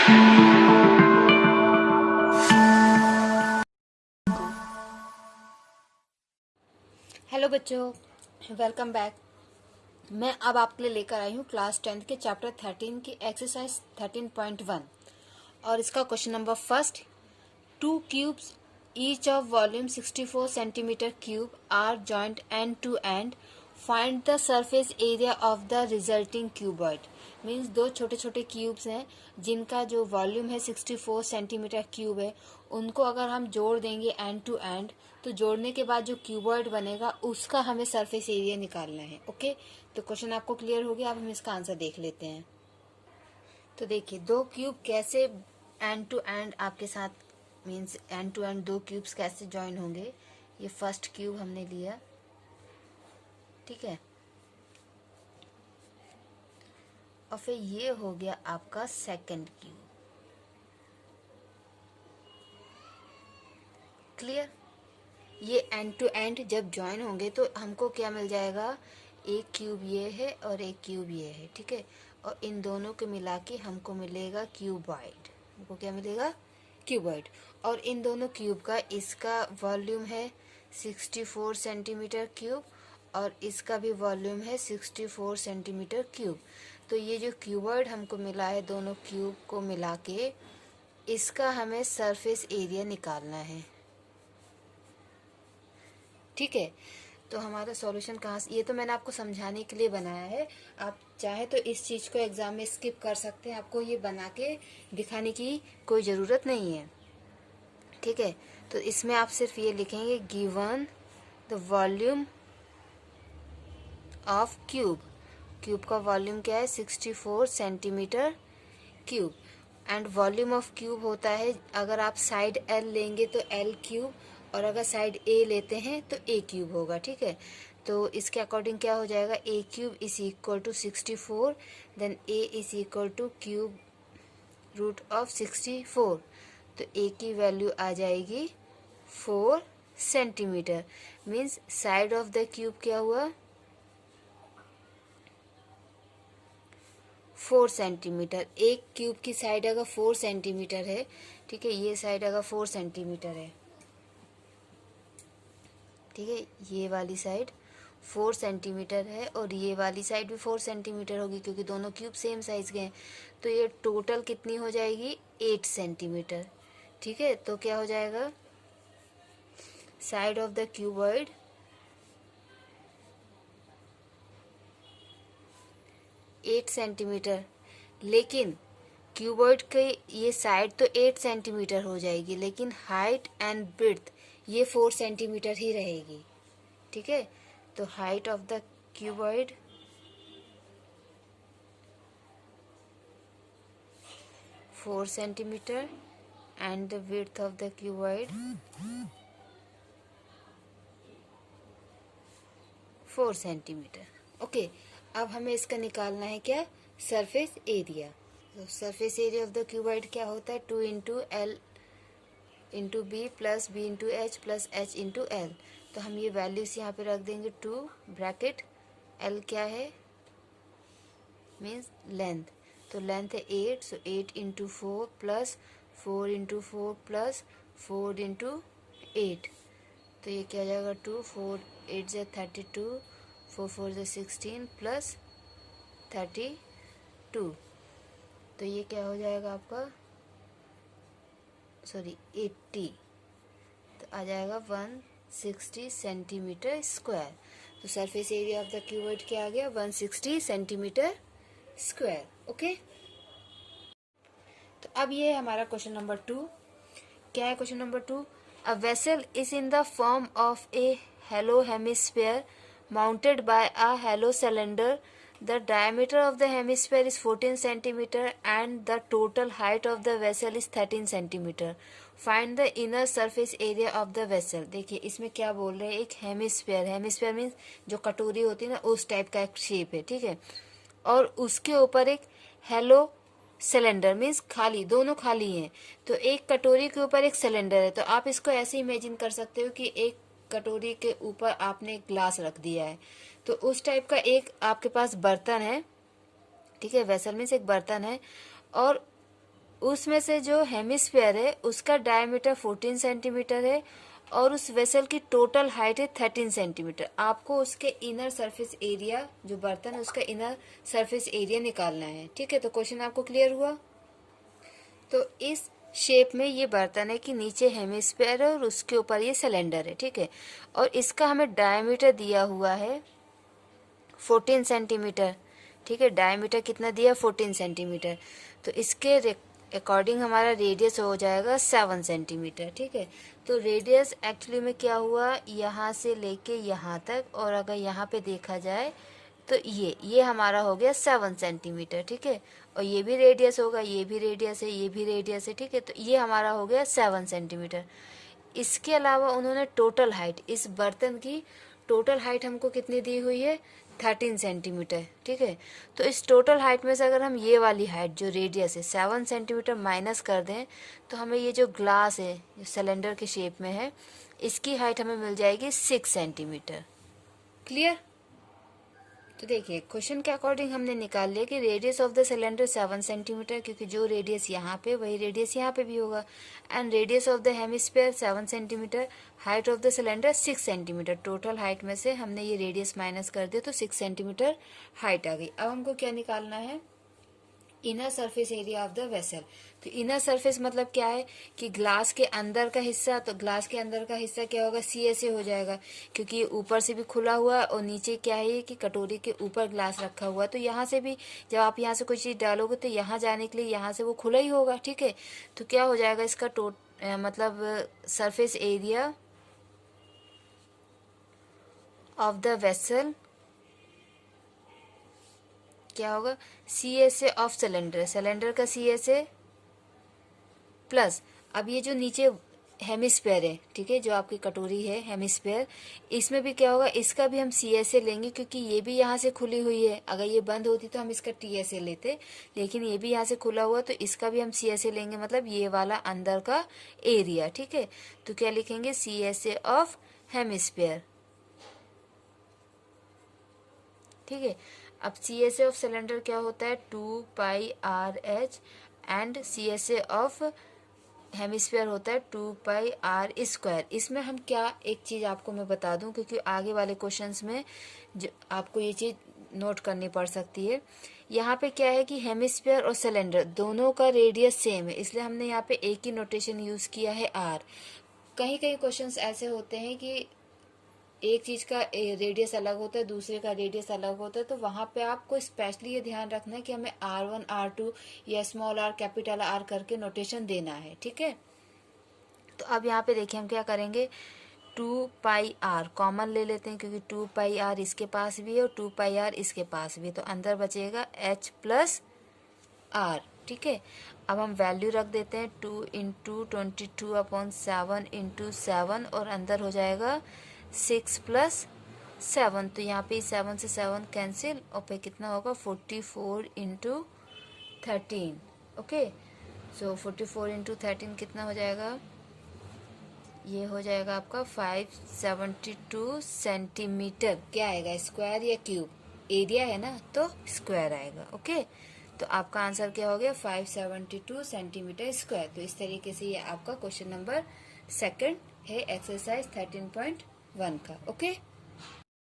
Hello बच्चों, welcome back. मैं अब आपके लिए लेकर आई हूँ क्लास 10 के चैप्टर 13 की एक्सरसाइज 13.1 और इसका question number first. 2 cubes each of volume 64 centimetre cube are joint end to end. Find the surface area of the resulting cuboid. Means दो छोटे छोटे क्यूब्स हैं जिनका जो वॉल्यूम है 64 सेंटीमीटर क्यूब है, उनको अगर हम जोड़ देंगे एंड टू एंड तो जोड़ने के बाद जो क्यूबॉइड बनेगा उसका हमें सरफेस एरिया निकालना है। ओके, तो क्वेश्चन आपको क्लियर हो गया। अब हम इसका आंसर देख लेते हैं। तो देखिए, दो क्यूब कैसे एंड टू एंड आपके साथ, मीन्स एंड टू एंड दो क्यूब्स कैसे ज्वाइन होंगे। ये फर्स्ट क्यूब हमने लिया, ठीक है, और फिर ये हो गया आपका सेकंड क्यूब। क्लियर। ये एंड टू एंड जब ज्वाइन होंगे तो हमको क्या मिल जाएगा, एक क्यूब ये है और एक क्यूब ये है, ठीक है, और इन दोनों को मिला के हमको मिलेगा क्यूबॉइड। हमको क्या मिलेगा, क्यूबॉइड। और इन दोनों क्यूब का, इसका वॉल्यूम है 64 सेंटीमीटर क्यूब और इसका भी वॉल्यूम है 64 सेंटीमीटर क्यूब। तो ये जो क्यूबॉइड हमको मिला है, दोनों क्यूब को मिला के इसका हमें सरफेस एरिया निकालना है, ठीक है। तो हमारा सॉल्यूशन कहाँ से, ये तो मैंने आपको समझाने के लिए बनाया है। आप चाहे तो इस चीज़ को एग्जाम में स्किप कर सकते हैं, आपको ये बना के दिखाने की कोई ज़रूरत नहीं है, ठीक है। तो इसमें आप सिर्फ ये लिखेंगे, given the volume of cube. Cube का वॉल्यूम क्या है, 64 centimetre cube. And volume of cube होता है, अगर आप साइड एल लेंगे तो एल क्यूब, और अगर साइड ए लेते हैं तो ए क्यूब होगा, ठीक है। तो इसके अकॉर्डिंग क्या हो जाएगा, A cube is equal to 64, then A is equal to cube root of 64। तो ए की वैल्यू आ जाएगी 4 centimetre. Means side of the cube क्या हुआ, 4 सेंटीमीटर। एक क्यूब की साइड अगर 4 सेंटीमीटर है, ठीक है, ये साइड अगर 4 सेंटीमीटर है, ठीक है, ये वाली साइड 4 सेंटीमीटर है और ये वाली साइड भी 4 सेंटीमीटर होगी क्योंकि दोनों क्यूब सेम साइज के हैं। तो ये टोटल कितनी हो जाएगी, 8 सेंटीमीटर, ठीक है। तो क्या हो जाएगा, side of the cuboid 8 centimetre, लेकिन क्यूबॉइड के ये साइड तो 8 सेंटीमीटर हो जाएगी, लेकिन हाइट एंड ब्रेड्थ ये 4 सेंटीमीटर ही रहेगी, ठीक है। तो height of the cuboid 4 centimetre and the width of the cuboid 4 centimetre. Okay, अब हमें इसका निकालना है क्या, सरफेस एरिया। तो surface area of the cuboid क्या होता है, 2 into L into B plus B into H plus H into L. तो हम ये वैल्यूज यहाँ पे रख देंगे, 2 ब्रैकेट, एल क्या है, मीन्स लेंथ। तो लेंथ है 8, सो 8 into 4 plus 4 into 4 plus 4 into 8। तो ये क्या हो जाएगा, 2 4 8 से 32, 4 4 से 16 प्लस 32। तो ये क्या हो जाएगा आपका, सॉरी 80, तो आ जाएगा 160 सेंटीमीटर स्क्वायर। तो surface area of the cuboid क्या आ गया, 160 सेंटीमीटर स्क्वायर। ओके, तो अब ये है हमारा क्वेश्चन नंबर 2। क्या है question number 2, a vessel is in the form of a hollow hemisphere mounted by a hollow cylinder. The diameter of the hemisphere is 14 centimeter and the total height of the vessel is 13 centimeter. Find the inner surface area of the vessel. देखिए इसमें क्या बोल रहे हैं, एक hemisphere, hemisphere means जो कटोरी होती है ना, उस टाइप का एक शेप है, ठीक है, और उसके ऊपर एक हेलो सिलेंडर मीन्स खाली, दोनों खाली हैं। तो एक कटोरी के ऊपर एक सिलेंडर है, तो आप इसको ऐसे इमेजिन कर सकते हो कि एक कटोरी के ऊपर आपने ग्लास रख दिया है, तो उस टाइप का एक आपके पास बर्तन है, ठीक है, वेसल मीन्स एक बर्तन है, और उसमें से जो हेमिस्फीयर है उसका डायमीटर 14 सेंटीमीटर है और उस वेसल की टोटल हाइट है 13 सेंटीमीटर। आपको उसके इनर सरफेस एरिया, जो बर्तन है उसका इनर सरफेस एरिया निकालना है। ठीक है, तो क्वेश्चन आपको क्लियर हुआ। तो इस शेप में ये बर्तन है कि नीचे हेमिस्फीयर है और उसके ऊपर ये सिलेंडर है। ठीक है, और इसका हमें डायमीटर दिया हुआ है 14 सेंटीमीटर। ठीक है, डायमीटर कितना दिया, 14 सेंटीमीटर। तो इसके अकॉर्डिंग हमारा रेडियस हो जाएगा 7 सेंटीमीटर। ठीक है, तो रेडियस एक्चुअली में क्या हुआ, यहाँ से लेके यहाँ तक, और अगर यहाँ पे देखा जाए तो ये हमारा हो गया 7 सेंटीमीटर। ठीक है, और ये भी रेडियस होगा, ये भी रेडियस है, ये भी रेडियस है। ठीक है, तो ये हमारा हो गया 7 सेंटीमीटर। इसके अलावा उन्होंने टोटल हाइट, इस बर्तन की टोटल हाइट हमको कितनी दी हुई है, 13 सेंटीमीटर। ठीक है, तो इस टोटल हाइट में से अगर हम ये वाली हाइट जो रेडियस है 7 सेंटीमीटर माइनस कर दें तो हमें ये जो ग्लास है जो सिलेंडर के शेप में है इसकी हाइट हमें मिल जाएगी 6 सेंटीमीटर। क्लियर। तो देखिए क्वेश्चन के अकॉर्डिंग हमने निकाल लिया कि radius of the cylinder 7 centimetre, क्योंकि जो रेडियस यहाँ पे वही रेडियस यहाँ पे भी होगा। And radius of the hemisphere 7 centimetre, height of the cylinder 6 centimetre. Total height में से हमने ये रेडियस माइनस कर दिया तो 6 सेंटीमीटर हाइट आ गई। अब हमको क्या निकालना है, inner surface area of the vessel. तो इनर सरफेस मतलब क्या है कि ग्लास के अंदर का हिस्सा, तो ग्लास के अंदर का हिस्सा क्या होगा, CSA हो जाएगा, क्योंकि ऊपर से भी खुला हुआ है और नीचे क्या है कि कटोरी के ऊपर ग्लास रखा हुआ है। तो यहाँ से भी जब आप यहाँ से कोई चीज़ डालोगे तो यहाँ जाने के लिए यहाँ से वो खुला ही होगा। ठीक है, तो क्या हो जाएगा इसका मतलब surface area of the vessel क्या होगा, CSA ऑफ सिलेंडर, सिलेंडर का CSA प्लस, अब ये जो नीचे हेमिस्फीयर है, ठीक है, जो आपकी कटोरी है हेमिस्फीयर, इसमें भी क्या होगा, इसका भी हम CSA लेंगे, क्योंकि ये भी यहाँ से खुली हुई है। अगर ये बंद होती तो हम इसका TSA लेते, लेकिन ये भी यहाँ से खुला हुआ तो इसका भी हम CSA लेंगे, मतलब ये वाला अंदर का एरिया। ठीक है, तो क्या लिखेंगे, CSA ऑफ हेमिस्फीयर। ठीक है, अब CSA ऑफ सिलेंडर क्या होता है, 2πRH, and CSA of hemisphere होता है 2πr²। इसमें हम क्या, एक चीज़ आपको मैं बता दूं, क्योंकि आगे वाले क्वेश्चंस में जो आपको ये चीज़ नोट करनी पड़ सकती है। यहाँ पे क्या है कि हेमिस्फीयर और सिलेंडर दोनों का रेडियस सेम है, इसलिए हमने यहाँ पे एक ही नोटेशन यूज़ किया है R। कहीं कहीं क्वेश्चंस ऐसे होते हैं कि एक चीज का रेडियस अलग होता है, दूसरे का रेडियस अलग होता है, तो वहां पे आपको स्पेशली ये ध्यान रखना है कि हमें R1 R2 या स्मॉल r कैपिटल R करके नोटेशन देना है। ठीक है, तो अब यहाँ पे देखिए हम क्या करेंगे, 2πr कॉमन ले लेते हैं, क्योंकि 2πr इसके पास भी है और 2πr इसके पास भी है, तो अंदर बचेगा H प्लस R। ठीक है, अब हम वैल्यू रख देते हैं 2 × 22/7 × 7, और अंदर हो जाएगा 6 + 7, तो यहाँ पे 7 से 7 कैंसिल, और पे कितना होगा 44 × 13। ओके, सो 44 × 13 कितना हो जाएगा, ये हो जाएगा आपका 572 सेंटीमीटर। क्या आएगा, स्क्वायर या क्यूब, एरिया है ना तो स्क्वायर आएगा। ओके, तो आपका आंसर क्या हो गया, 572 सेंटीमीटर स्क्वायर। तो इस तरीके से ये आपका क्वेश्चन नंबर 2 है एक्सरसाइज 13.1 का। ओके।